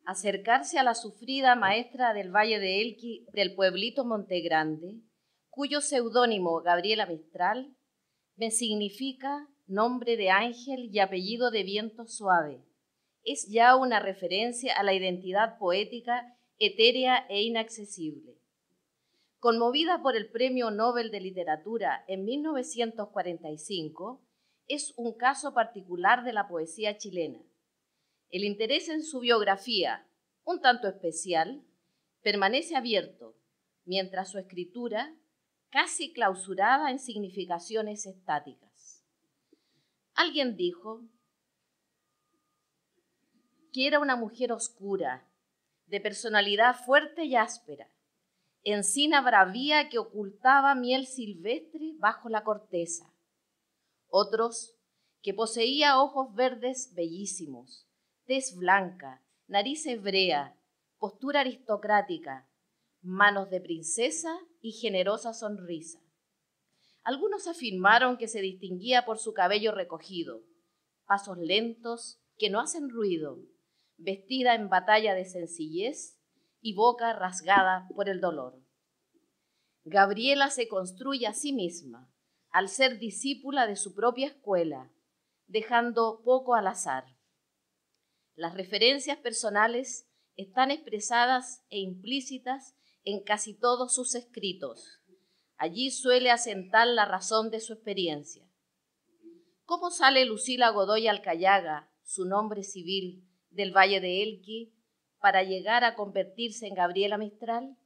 acercarse a la sufrida maestra del Valle de Elqui del pueblito Montegrande, cuyo seudónimo Gabriela Mistral me significa nombre de ángel y apellido de viento suave. Es ya una referencia a la identidad poética etérea e inaccesible. Conmovida por el Premio Nobel de Literatura en 1945, es un caso particular de la poesía chilena. El interés en su biografía, un tanto especial, permanece abierto, mientras su escritura, casi clausurada en significaciones estáticas. Alguien dijo que era una mujer oscura, de personalidad fuerte y áspera, encina bravía que ocultaba miel silvestre bajo la corteza. Otros, que poseía ojos verdes bellísimos, tez blanca, nariz hebrea, postura aristocrática, manos de princesa y generosa sonrisa. Algunos afirmaron que se distinguía por su cabello recogido, pasos lentos que no hacen ruido, vestida en batalla de sencillez y boca rasgada por el dolor. Gabriela se construye a sí misma al ser discípula de su propia escuela, dejando poco al azar. Las referencias personales están expresadas e implícitas en casi todos sus escritos. Allí suele asentar la razón de su experiencia. ¿Cómo sale Lucila Godoy Alcayaga, su nombre civil, del Valle de Elqui, para llegar a convertirse en Gabriela Mistral?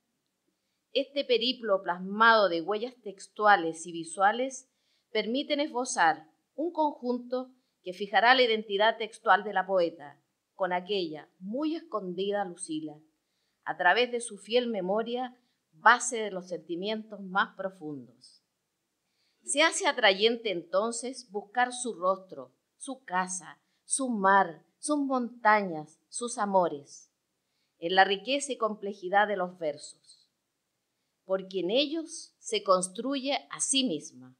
Este periplo plasmado de huellas textuales y visuales permiten esbozar un conjunto que fijará la identidad textual de la poeta, con aquella muy escondida Lucila, a través de su fiel memoria, base de los sentimientos más profundos. Se hace atrayente entonces buscar su rostro, su casa, su mar, sus montañas, sus amores, en la riqueza y complejidad de los versos, porque en ellos se construye a sí misma.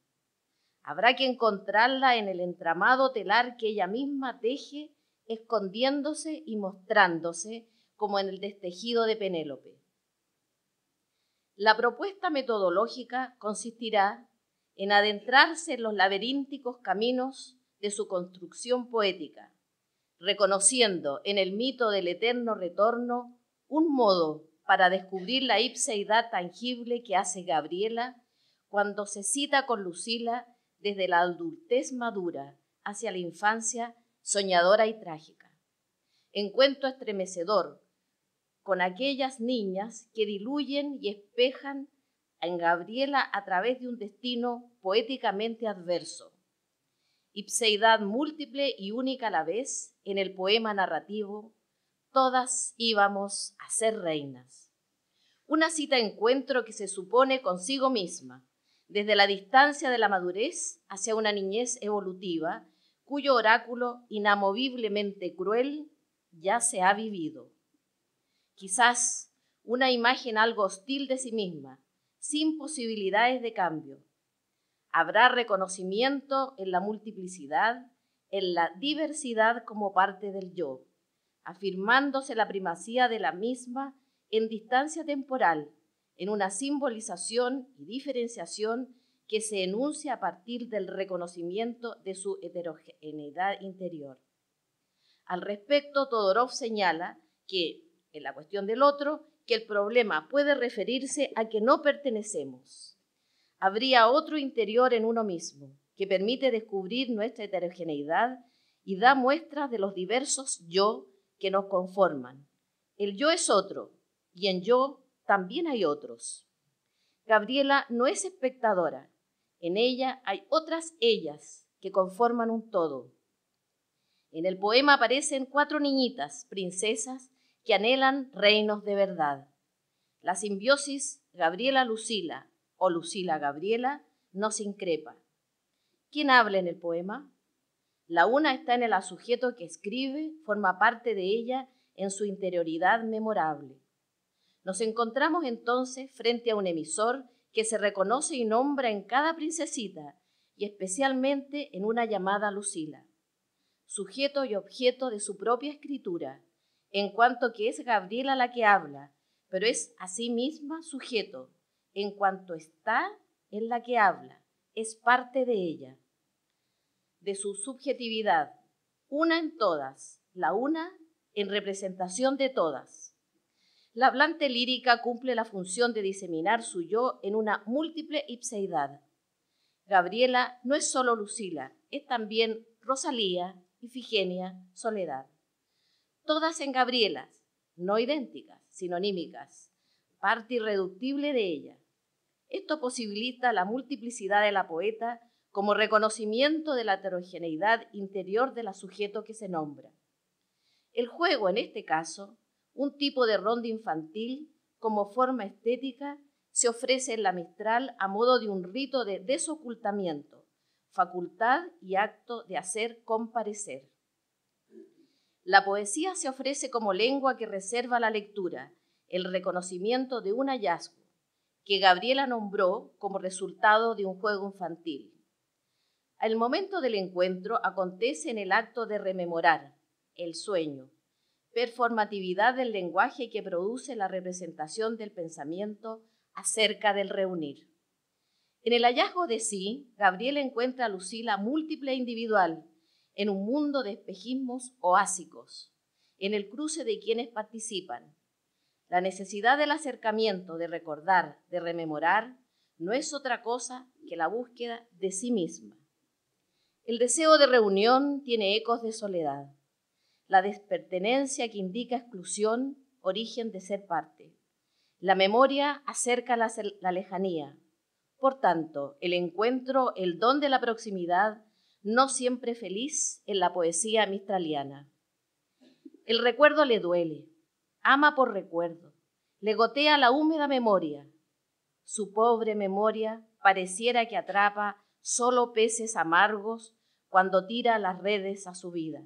Habrá que encontrarla en el entramado telar que ella misma teje, escondiéndose y mostrándose como en el destejido de Penélope. La propuesta metodológica consistirá en adentrarse en los laberínticos caminos de su construcción poética, reconociendo en el mito del eterno retorno un modo para descubrir la ipseidad tangible que hace Gabriela cuando se cita con Lucila desde la adultez madura hacia la infancia soñadora y trágica. Encuentro estremecedor con aquellas niñas que diluyen y espejan en Gabriela a través de un destino poéticamente adverso. Ipseidad múltiple y única a la vez en el poema narrativo, todas íbamos a ser reinas. Una cita-encuentro que se supone consigo misma, desde la distancia de la madurez hacia una niñez evolutiva, cuyo oráculo inamoviblemente cruel ya se ha vivido. Quizás una imagen algo hostil de sí misma, sin posibilidades de cambio. Habrá reconocimiento en la multiplicidad, en la diversidad como parte del yo, afirmándose la primacía de la misma en distancia temporal, en una simbolización y diferenciación que se enuncia a partir del reconocimiento de su heterogeneidad interior. Al respecto, Todorov señala que, en la cuestión del otro, que el problema puede referirse a que no pertenecemos. Habría otro interior en uno mismo, que permite descubrir nuestra heterogeneidad y da muestras de los diversos yo que nos conforman. El yo es otro, y en yo también hay otros. Gabriela no es espectadora, en ella hay otras ellas que conforman un todo. En el poema aparecen 4 niñitas, princesas, que anhelan reinos de verdad. La simbiosis Gabriela-Lucila o Lucila-Gabriela nos increpa. ¿Quién habla en el poema? La una está en el sujeto que escribe, forma parte de ella en su interioridad memorable. Nos encontramos entonces frente a un emisor que se reconoce y nombra en cada princesita y especialmente en una llamada Lucila, sujeto y objeto de su propia escritura, en cuanto que es Gabriela la que habla, pero es a sí misma sujeto, en cuanto está en la que habla, es parte de ella, de su subjetividad, una en todas, la una en representación de todas. La hablante lírica cumple la función de diseminar su yo en una múltiple ipseidad. Gabriela no es solo Lucila, es también Rosalía, Ifigenia, Soledad. Todas en Gabrielas, no idénticas, sinonímicas, parte irreductible de ella. Esto posibilita la multiplicidad de la poeta como reconocimiento de la heterogeneidad interior del sujeto que se nombra. El juego, en este caso, un tipo de ronda infantil como forma estética, se ofrece en la Mistral a modo de un rito de desocultamiento, facultad y acto de hacer comparecer. La poesía se ofrece como lengua que reserva la lectura, el reconocimiento de un hallazgo, que Gabriela nombró como resultado de un juego infantil. El momento del encuentro acontece en el acto de rememorar, el sueño, performatividad del lenguaje que produce la representación del pensamiento acerca del reunir. En el hallazgo de sí, Gabriela encuentra a Lucila múltiple e individual, en un mundo de espejismos oásicos, en el cruce de quienes participan. La necesidad del acercamiento, de recordar, de rememorar, no es otra cosa que la búsqueda de sí misma. El deseo de reunión tiene ecos de soledad, la despertenencia que indica exclusión, origen de ser parte. La memoria acerca la lejanía. Por tanto, el encuentro, el don de la proximidad, no siempre feliz en la poesía mistraliana. El recuerdo le duele, ama por recuerdo, le gotea la húmeda memoria. Su pobre memoria pareciera que atrapa solo peces amargos cuando tira las redes a su vida,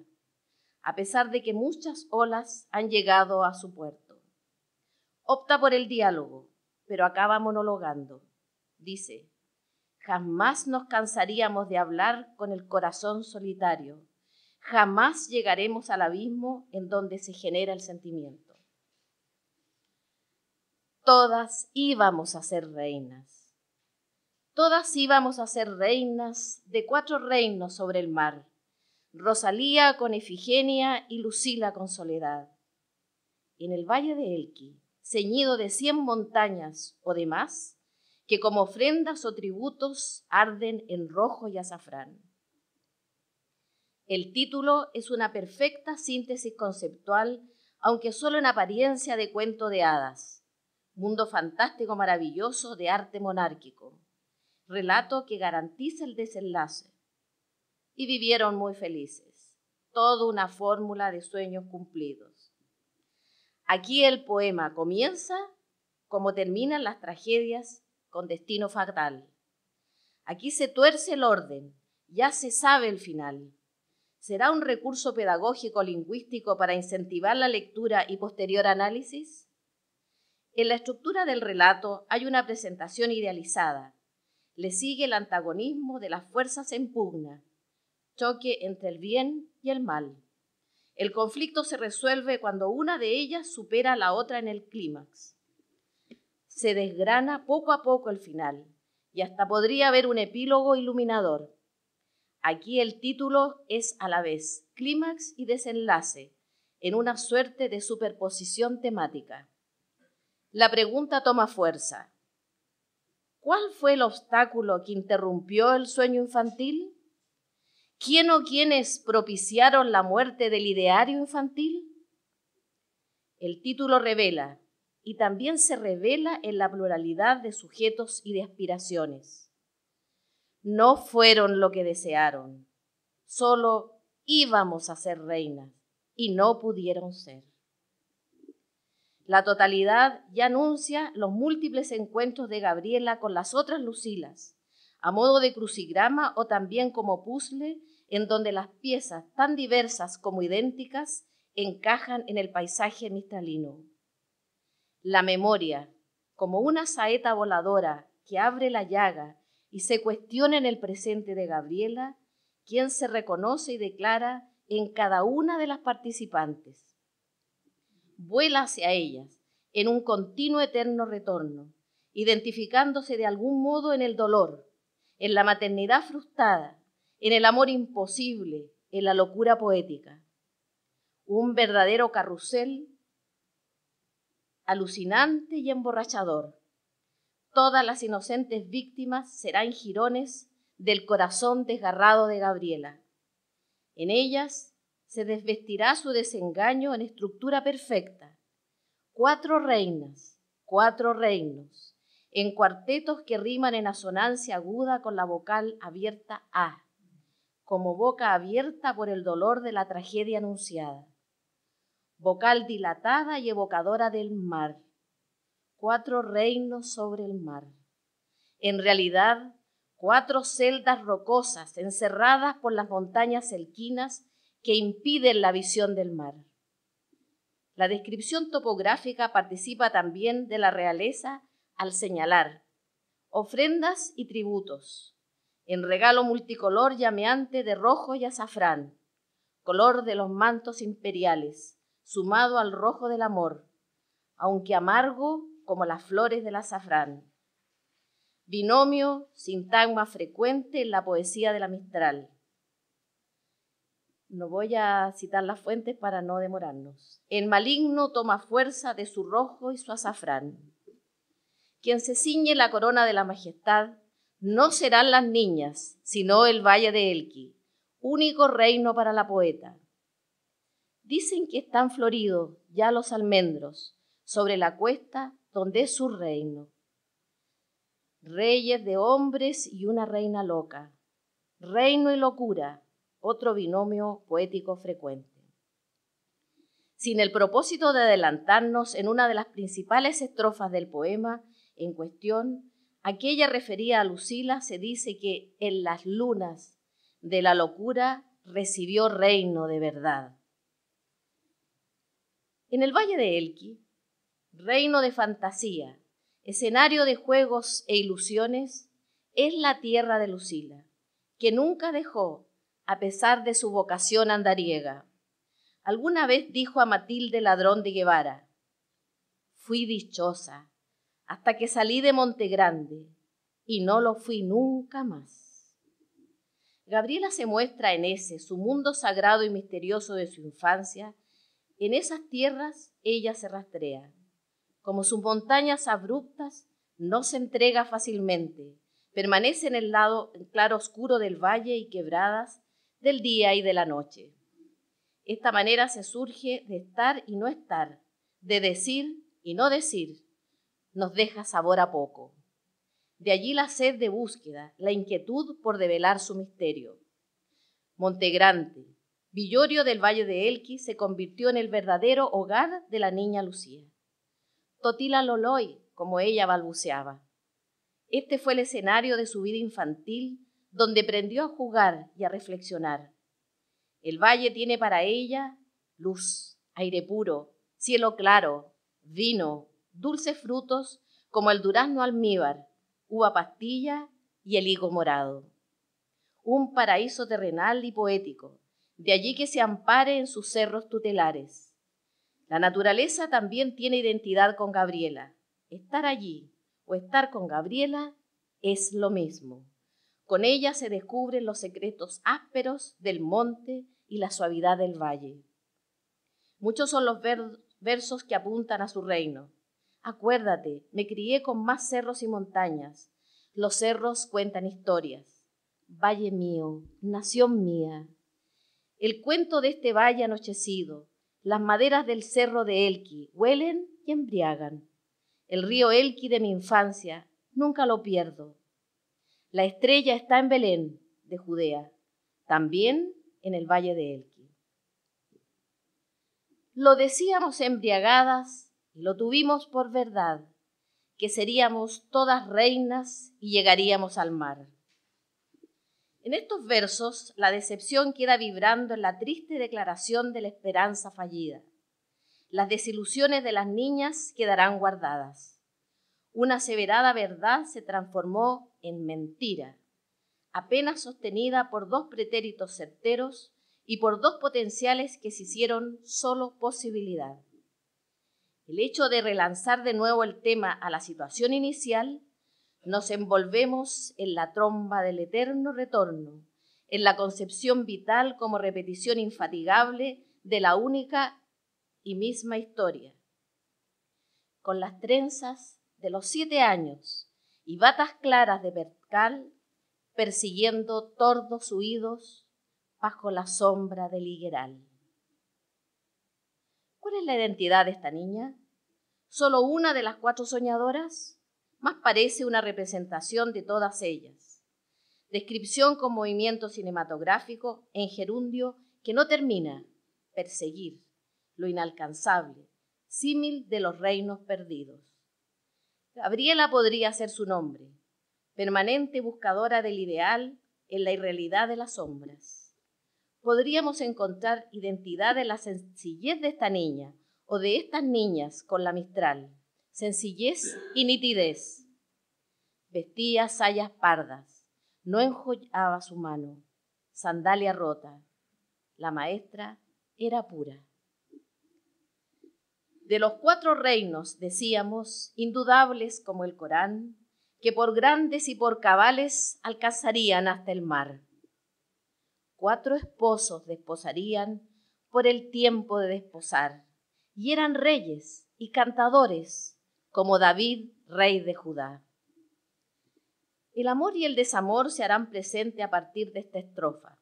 a pesar de que muchas olas han llegado a su puerto. Opta por el diálogo, pero acaba monologando. Dice: jamás nos cansaríamos de hablar con el corazón solitario, jamás llegaremos al abismo en donde se genera el sentimiento. Todas íbamos a ser reinas. Todas íbamos a ser reinas de 4 reinos sobre el mar, Rosalía con Ifigenia y Lucila con Soledad. En el valle de Elqui, ceñido de 100 montañas o de más, que como ofrendas o tributos arden en rojo y azafrán. El título es una perfecta síntesis conceptual, aunque solo en apariencia, de cuento de hadas, mundo fantástico maravilloso de arte monárquico, relato que garantiza el desenlace. Y vivieron muy felices, toda una fórmula de sueños cumplidos. Aquí el poema comienza como terminan las tragedias, con destino fatal. Aquí se tuerce el orden, ya se sabe el final. ¿Será un recurso pedagógico lingüístico para incentivar la lectura y posterior análisis? En la estructura del relato hay una presentación idealizada. Le sigue el antagonismo de las fuerzas en pugna, choque entre el bien y el mal. El conflicto se resuelve cuando una de ellas supera a la otra en el clímax. Se desgrana poco a poco el final, y hasta podría haber un epílogo iluminador. Aquí el título es a la vez clímax y desenlace, en una suerte de superposición temática. La pregunta toma fuerza. ¿Cuál fue el obstáculo que interrumpió el sueño infantil? ¿Quién o quiénes propiciaron la muerte del ideario infantil? El título revela, y también se revela en la pluralidad de sujetos y de aspiraciones. No fueron lo que desearon, solo íbamos a ser reinas y no pudieron ser. La totalidad ya anuncia los múltiples encuentros de Gabriela con las otras Lucilas, a modo de crucigrama o también como puzzle, en donde las piezas, tan diversas como idénticas, encajan en el paisaje mistralino. La memoria, como una saeta voladora que abre la llaga y se cuestiona en el presente de Gabriela, quien se reconoce y declara en cada una de las participantes. vuela hacia ellas en un continuo eterno retorno, identificándose de algún modo en el dolor, en la maternidad frustrada, en el amor imposible, en la locura poética. Un verdadero carrusel alucinante y emborrachador. Todas las inocentes víctimas serán jirones del corazón desgarrado de Gabriela. En ellas se desvestirá su desengaño en estructura perfecta. 4 reinas, 4 reinos, en cuartetos que riman en asonancia aguda con la vocal abierta A, como boca abierta por el dolor de la tragedia anunciada. Vocal dilatada y evocadora del mar. 4 reinos sobre el mar. En realidad, 4 celdas rocosas encerradas por las montañas elquinas que impiden la visión del mar. La descripción topográfica participa también de la realeza al señalar ofrendas y tributos, en regalo multicolor llameante de rojo y azafrán, color de los mantos imperiales, sumado al rojo del amor, aunque amargo como las flores del azafrán. Binomio, sintagma frecuente en la poesía de la Mistral. No voy a citar las fuentes para no demorarnos. El maligno toma fuerza de su rojo y su azafrán. Quien se ciñe la corona de la majestad no serán las niñas, sino el valle de Elqui, único reino para la poeta. Dicen que están floridos ya los almendros sobre la cuesta donde es su reino. Reyes de hombres y una reina loca. Reino y locura, otro binomio poético frecuente. Sin el propósito de adelantarnos en una de las principales estrofas del poema en cuestión, aquella referida a Lucila, se dice que en las lunas de la locura recibió reino de verdad. En el Valle de Elqui, reino de fantasía, escenario de juegos e ilusiones, es la tierra de Lucila, que nunca dejó, a pesar de su vocación andariega. Alguna vez dijo a Matilde Ladrón de Guevara: fui dichosa hasta que salí de Montegrande y no lo fui nunca más. Gabriela se muestra en ese, su mundo sagrado y misterioso de su infancia. En esas tierras ella se rastrea. Como sus montañas abruptas, no se entrega fácilmente, permanece en el lado claro oscuro del valle y quebradas del día y de la noche. Esta manera se surge de estar y no estar, de decir y no decir, nos deja sabor a poco. De allí la sed de búsqueda, la inquietud por develar su misterio. Montegrande, villorio del Valle de Elqui, se convirtió en el verdadero hogar de la niña Lucía. Totila Loloy, como ella balbuceaba. Este fue el escenario de su vida infantil, donde aprendió a jugar y a reflexionar. El valle tiene para ella luz, aire puro, cielo claro, vino, dulces frutos como el durazno almíbar, uva pastilla y el higo morado. Un paraíso terrenal y poético, de allí que se ampare en sus cerros tutelares. La naturaleza también tiene identidad con Gabriela. Estar allí o estar con Gabriela es lo mismo. Con ella se descubren los secretos ásperos del monte y la suavidad del valle. Muchos son los versos que apuntan a su reino. Acuérdate, me crié con más cerros y montañas. Los cerros cuentan historias. Valle mío, nación mía. El cuento de este valle anochecido, las maderas del cerro de Elqui huelen y embriagan. El río Elqui de mi infancia, nunca lo pierdo. La estrella está en Belén, de Judea, también en el Valle de Elqui. Lo decíamos embriagadas y lo tuvimos por verdad, que seríamos todas reinas y llegaríamos al mar. En estos versos, la decepción queda vibrando en la triste declaración de la esperanza fallida. Las desilusiones de las niñas quedarán guardadas. Una aseverada verdad se transformó en mentira, apenas sostenida por 2 pretéritos certeros y por 2 potenciales que se hicieron solo posibilidad. el hecho de relanzar de nuevo el tema a la situación inicial, nos envolvemos en la tromba del eterno retorno, en la concepción vital como repetición infatigable de la única y misma historia. Con las trenzas de los 7 años y batas claras de percal, persiguiendo tordos huidos bajo la sombra del higueral. ¿Cuál es la identidad de esta niña? ¿Solo una de las 4 soñadoras? Más parece una representación de todas ellas. Descripción con movimiento cinematográfico en gerundio que no termina, perseguir, lo inalcanzable, símil de los reinos perdidos. Gabriela podría ser su nombre, permanente buscadora del ideal en la irrealidad de las sombras. Podríamos encontrar identidad en la sencillez de esta niña o de estas niñas con la Mistral, sencillez y nitidez. Vestía sayas pardas, no enjollaba su mano, sandalia rota. La maestra era pura. De los 4 reinos, decíamos, indudables como el Corán, que por grandes y por cabales alcanzarían hasta el mar. 4 esposos desposarían por el tiempo de desposar, y eran reyes y cantadores, como David, rey de Judá. El amor y el desamor se harán presente a partir de esta estrofa.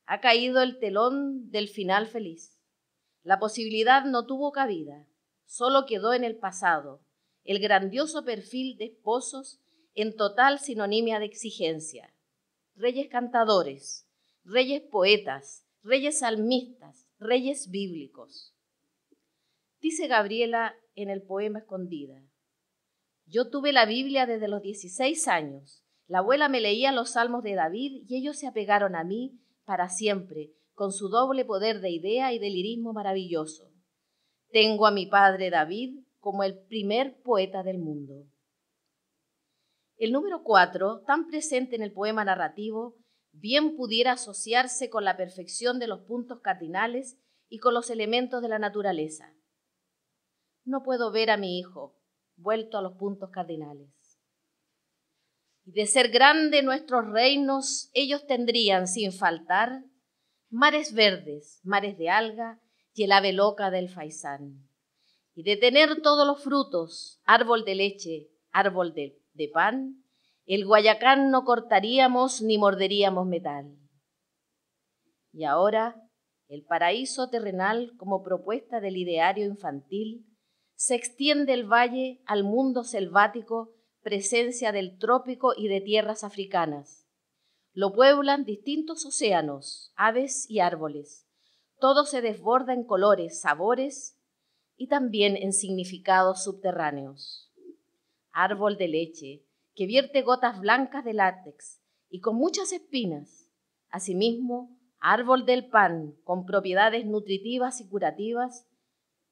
Ha caído el telón del final feliz. La posibilidad no tuvo cabida, solo quedó en el pasado el grandioso perfil de esposos en total sinonimia de exigencia. Reyes cantadores, reyes poetas, reyes salmistas, reyes bíblicos. Dice Gabriela en el poema Escondida: yo tuve la Biblia desde los 16 años. La abuela me leía los salmos de David y ellos se apegaron a mí para siempre, con su doble poder de idea y de lirismo maravilloso. Tengo a mi padre David como el primer poeta del mundo. El número 4, tan presente en el poema narrativo, bien pudiera asociarse con la perfección de los puntos cardinales y con los elementos de la naturaleza. No puedo ver a mi hijo vuelto a los puntos cardinales. Y de ser grande nuestros reinos, ellos tendrían, sin faltar, mares verdes, mares de alga y el ave loca del faisán. Y de tener todos los frutos, árbol de leche, árbol de pan, el guayacán no cortaríamos ni morderíamos metal. Y ahora, el paraíso terrenal como propuesta del ideario infantil, se extiende el valle al mundo selvático, presencia del trópico y de tierras africanas. Lo pueblan distintos océanos, aves y árboles. Todo se desborda en colores, sabores y también en significados subterráneos. Árbol de leche, que vierte gotas blancas de látex y con muchas espinas. Asimismo, árbol del pan, con propiedades nutritivas y curativas.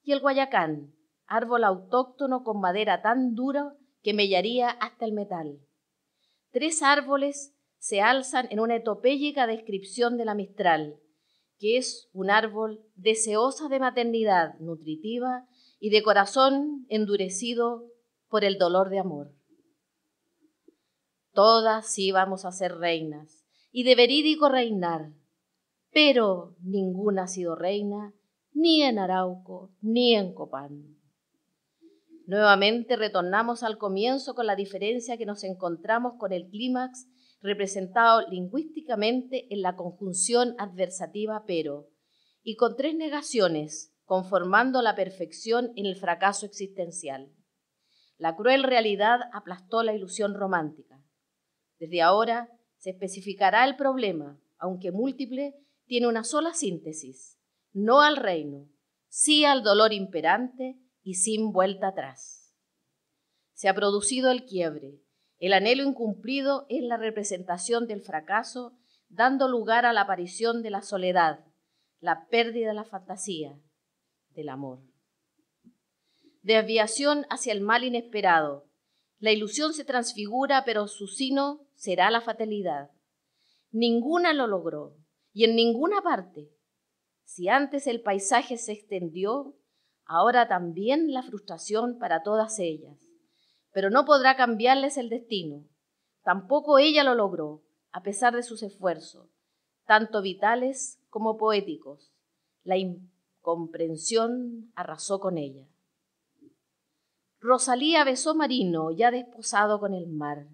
Y el guayacán, árbol autóctono con madera tan dura que mellaría hasta el metal. 3 árboles se alzan en una etopéyica descripción de la Mistral, que es un árbol deseosa de maternidad nutritiva y de corazón endurecido por el dolor de amor. Todas íbamos a ser reinas y de verídico reinar, pero ninguna ha sido reina ni en Arauco ni en Copán. Nuevamente retornamos al comienzo con la diferencia que nos encontramos con el clímax representado lingüísticamente en la conjunción adversativa pero, y con 3 negaciones, conformando la perfección en el fracaso existencial. La cruel realidad aplastó la ilusión romántica. Desde ahora se especificará el problema, aunque múltiple, tiene una sola síntesis: no al reino, sí al dolor imperante y sin vuelta atrás. Se ha producido el quiebre. El anhelo incumplido es la representación del fracaso, dando lugar a la aparición de la soledad, la pérdida de la fantasía, del amor. Desviación hacia el mal inesperado. La ilusión se transfigura, pero su sino será la fatalidad. Ninguna lo logró, y en ninguna parte. Si antes el paisaje se extendió, ahora también la frustración para todas ellas, pero no podrá cambiarles el destino. Tampoco ella lo logró, a pesar de sus esfuerzos, tanto vitales como poéticos. La incomprensión arrasó con ella. Rosalía besó Marino, ya desposado con el mar,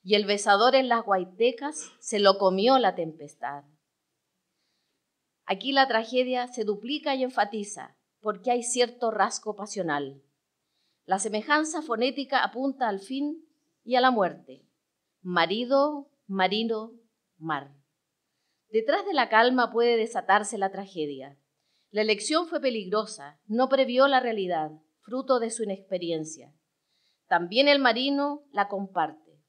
y el besador en las guaitecas se lo comió la tempestad. Aquí la tragedia se duplica y enfatiza, porque hay cierto rasgo pasional. La semejanza fonética apunta al fin y a la muerte. Marido, marino, mar. Detrás de la calma puede desatarse la tragedia. La elección fue peligrosa, no previó la realidad, fruto de su inexperiencia. También el marino la comparte.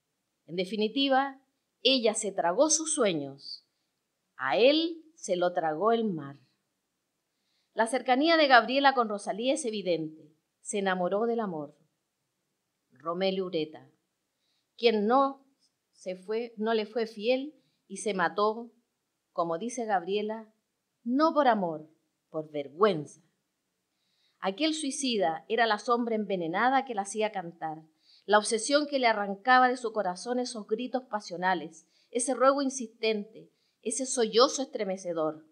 En definitiva, ella se tragó sus sueños. A él se lo tragó el mar. La cercanía de Gabriela con Rosalía es evidente. Se enamoró del amor. Romelio Ureta, quien no le fue fiel y se mató, como dice Gabriela, no por amor, por vergüenza. Aquel suicida era la sombra envenenada que la hacía cantar, la obsesión que le arrancaba de su corazón esos gritos pasionales, ese ruego insistente, ese sollozo estremecedor.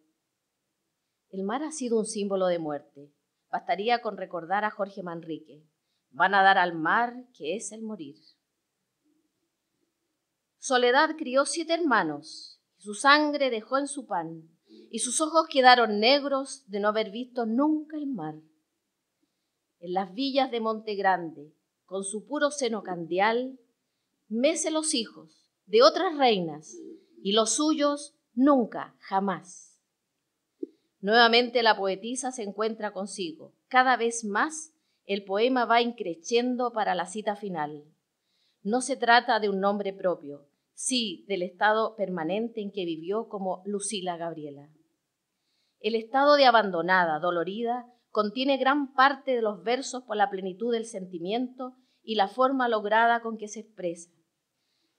El mar ha sido un símbolo de muerte. Bastaría con recordar a Jorge Manrique. Van a dar al mar, que es el morir. Soledad crió 7 hermanos, y su sangre dejó en su pan, y sus ojos quedaron negros de no haber visto nunca el mar. En las villas de Monte Grande, con su puro seno candial, mece los hijos de otras reinas, y los suyos nunca, jamás. Nuevamente la poetisa se encuentra consigo. Cada vez más el poema va increciendo para la cita final. No se trata de un nombre propio, sí del estado permanente en que vivió como Lucila Gabriela. El estado de abandonada, dolorida, contiene gran parte de los versos por la plenitud del sentimiento y la forma lograda con que se expresa.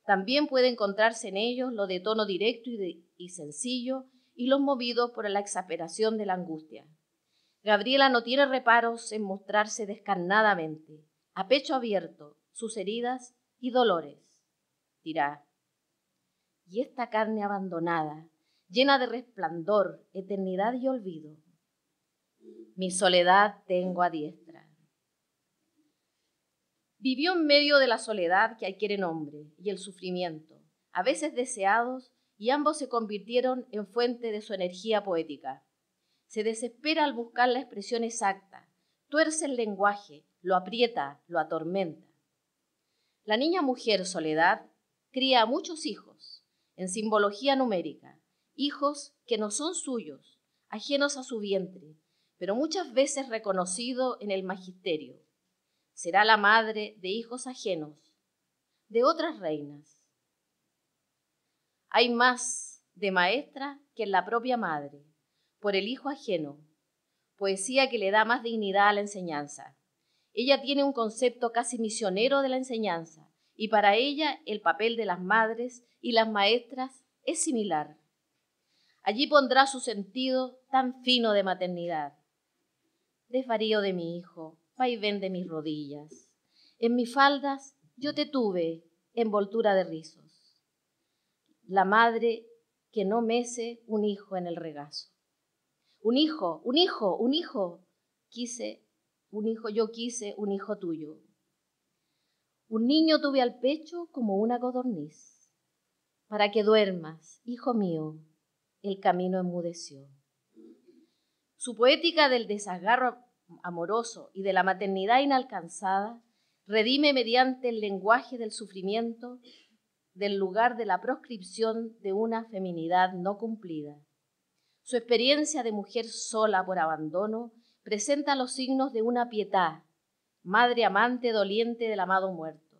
También puede encontrarse en ellos lo de tono directo y sencillo y los movidos por la exasperación de la angustia. Gabriela no tiene reparos en mostrarse descarnadamente, a pecho abierto, sus heridas y dolores. Dirá, y esta carne abandonada, llena de resplandor, eternidad y olvido, mi soledad tengo a diestra. Vivió en medio de la soledad que adquiere nombre y el sufrimiento, a veces deseados, y ambos se convirtieron en fuente de su energía poética. Se desespera al buscar la expresión exacta, tuerce el lenguaje, lo aprieta, lo atormenta. La niña mujer Soledad cría a muchos hijos, en simbología numérica, hijos que no son suyos, ajenos a su vientre, pero muchas veces reconocido en el magisterio. Será la madre de hijos ajenos, de otras reinas. Hay más de maestra que en la propia madre, por el hijo ajeno, poesía que le da más dignidad a la enseñanza. Ella tiene un concepto casi misionero de la enseñanza, y para ella el papel de las madres y las maestras es similar. Allí pondrá su sentido tan fino de maternidad. Desvarío de mi hijo, vaivén de mis rodillas. En mis faldas yo te tuve, envoltura de rizos. La madre que no mece un hijo en el regazo. Un hijo, un hijo, un hijo. Yo quise un hijo tuyo. Un niño tuve al pecho como una codorniz. Para que duermas, hijo mío, el camino enmudeció. Su poética del desgarro amoroso y de la maternidad inalcanzada redime mediante el lenguaje del sufrimiento del lugar de la proscripción de una feminidad no cumplida. Su experiencia de mujer sola por abandono presenta los signos de una pietà, madre amante doliente del amado muerto.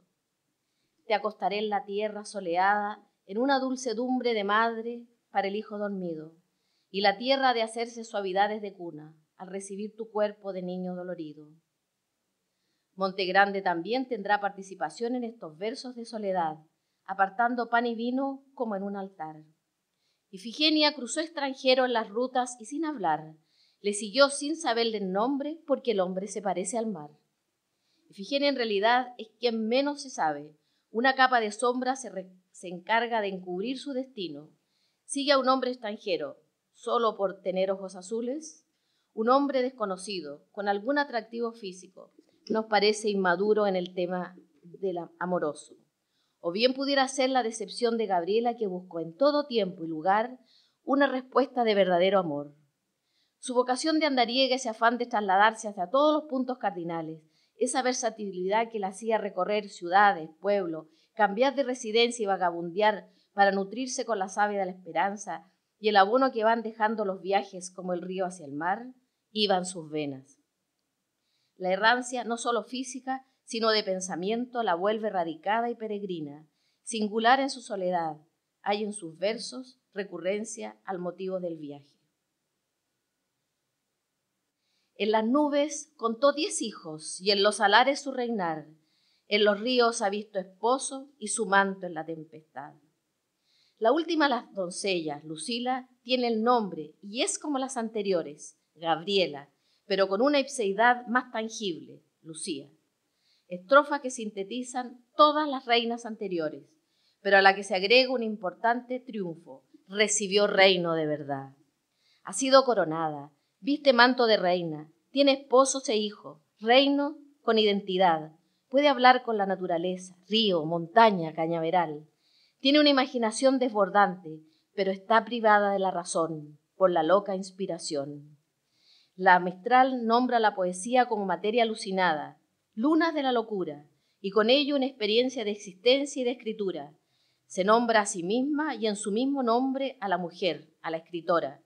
Te acostaré en la tierra soleada, en una dulcedumbre de madre para el hijo dormido, y la tierra ha de hacerse suavidades de cuna al recibir tu cuerpo de niño dolorido. Montegrande también tendrá participación en estos versos de soledad, apartando pan y vino como en un altar. Ifigenia cruzó extranjero en las rutas y sin hablar, Le siguió sin saberle el nombre porque el hombre se parece al mar. Ifigenia en realidad es quien menos se sabe. Una capa de sombra se encarga de encubrir su destino. Sigue a un hombre extranjero, solo por tener ojos azules. Un hombre desconocido, con algún atractivo físico, nos parece inmaduro en el tema del amoroso. O bien pudiera ser la decepción de Gabriela, que buscó en todo tiempo y lugar una respuesta de verdadero amor. Su vocación de andariega, ese afán de trasladarse hacia todos los puntos cardinales, esa versatilidad que la hacía recorrer ciudades, pueblos, cambiar de residencia y vagabundear para nutrirse con la savia de la esperanza y el abono que van dejando los viajes como el río hacia el mar, iba en sus venas. La errancia, no solo física, sino de pensamiento, la vuelve radicada y peregrina, singular en su soledad. Hay en sus versos recurrencia al motivo del viaje. En las nubes contó 10 hijos y en los alares su reinar. En los ríos ha visto esposo y su manto en la tempestad. La última de las doncellas, Lucila, tiene el nombre y es como las anteriores, Gabriela, pero con una ipseidad más tangible, Lucía. Estrofa que sintetizan todas las reinas anteriores, pero a la que se agrega un importante triunfo. Recibió reino de verdad. Ha sido coronada, viste manto de reina, tiene esposos e hijos, reino con identidad, puede hablar con la naturaleza, río, montaña, cañaveral. Tiene una imaginación desbordante, pero está privada de la razón por la loca inspiración. La Mistral nombra la poesía como materia alucinada, lunas de la locura, y con ello una experiencia de existencia y de escritura. Se nombra a sí misma y en su mismo nombre a la mujer, a la escritora.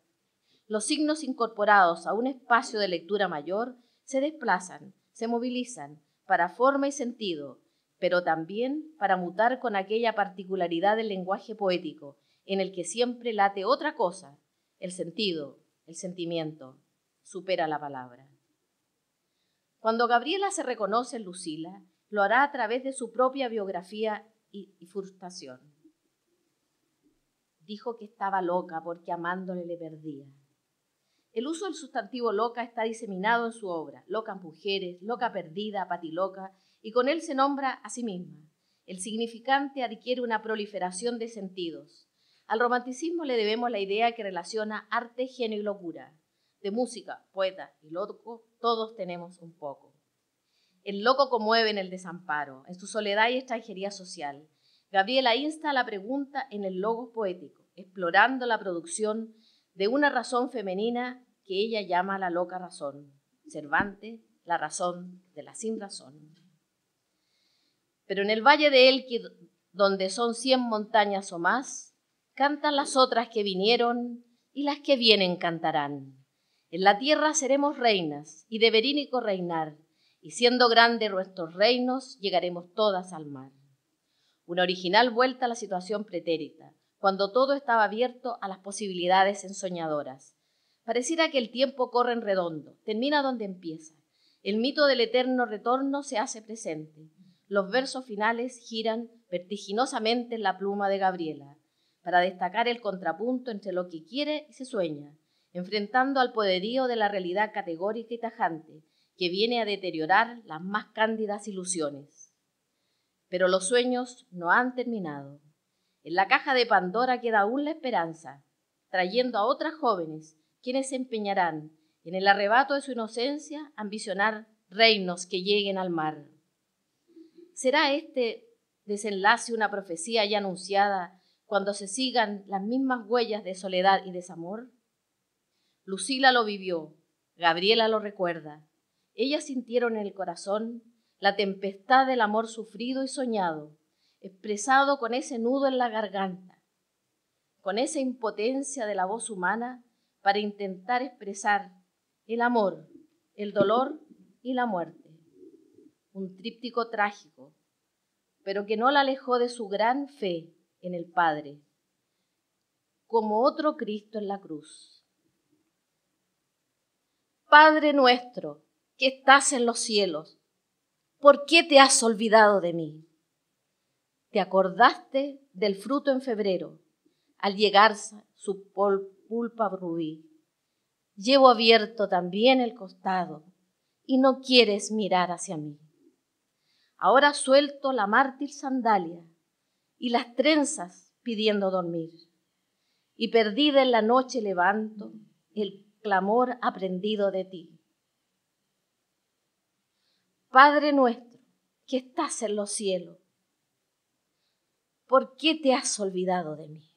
Los signos incorporados a un espacio de lectura mayor se desplazan, se movilizan para forma y sentido, pero también para mutar con aquella particularidad del lenguaje poético, en el que siempre late otra cosa, el sentido, el sentimiento, supera la palabra. Cuando Gabriela se reconoce en Lucila, lo hará a través de su propia biografía y frustración. Dijo que estaba loca porque amándole le perdía. El uso del sustantivo loca está diseminado en su obra, loca en mujeres, loca perdida, patiloca, y con él se nombra a sí misma. El significante adquiere una proliferación de sentidos. Al romanticismo le debemos la idea que relaciona arte, genio y locura. De música, poeta y loco, todos tenemos un poco. El loco conmueve en el desamparo, en su soledad y extranjería social. Gabriela insta a la pregunta en el logos poético, explorando la producción de una razón femenina que ella llama la loca razón. Cervantes, la razón de la sin razón. Pero en el valle de Elqui, donde son 100 montañas o más, cantan las otras que vinieron y las que vienen cantarán. En la tierra seremos reinas y de verídico reinar, y siendo grandes nuestros reinos, llegaremos todas al mar. Una original vuelta a la situación pretérita, cuando todo estaba abierto a las posibilidades ensoñadoras. Pareciera que el tiempo corre en redondo, termina donde empieza. El mito del eterno retorno se hace presente. Los versos finales giran vertiginosamente en la pluma de Gabriela, para destacar el contrapunto entre lo que quiere y se sueña, enfrentando al poderío de la realidad categórica y tajante, que viene a deteriorar las más cándidas ilusiones. Pero los sueños no han terminado. En la caja de Pandora queda aún la esperanza, trayendo a otras jóvenes, quienes se empeñarán, en el arrebato de su inocencia, ambicionar reinos que lleguen al mar. ¿Será este desenlace una profecía ya anunciada cuando se sigan las mismas huellas de soledad y desamor? Lucila lo vivió, Gabriela lo recuerda. Ellas sintieron en el corazón la tempestad del amor sufrido y soñado, expresado con ese nudo en la garganta, con esa impotencia de la voz humana para intentar expresar el amor, el dolor y la muerte. Un tríptico trágico, pero que no la alejó de su gran fe en el Padre, como otro Cristo en la cruz. Padre nuestro, que estás en los cielos, ¿por qué te has olvidado de mí? Te acordaste del fruto en febrero, al llegar su pulpa rubí. Llevo abierto también el costado y no quieres mirar hacia mí. Ahora suelto la mártir sandalia y las trenzas pidiendo dormir. Y perdida en la noche levanto el clamor aprendido de ti. Padre nuestro, que estás en los cielos, ¿por qué te has olvidado de mí?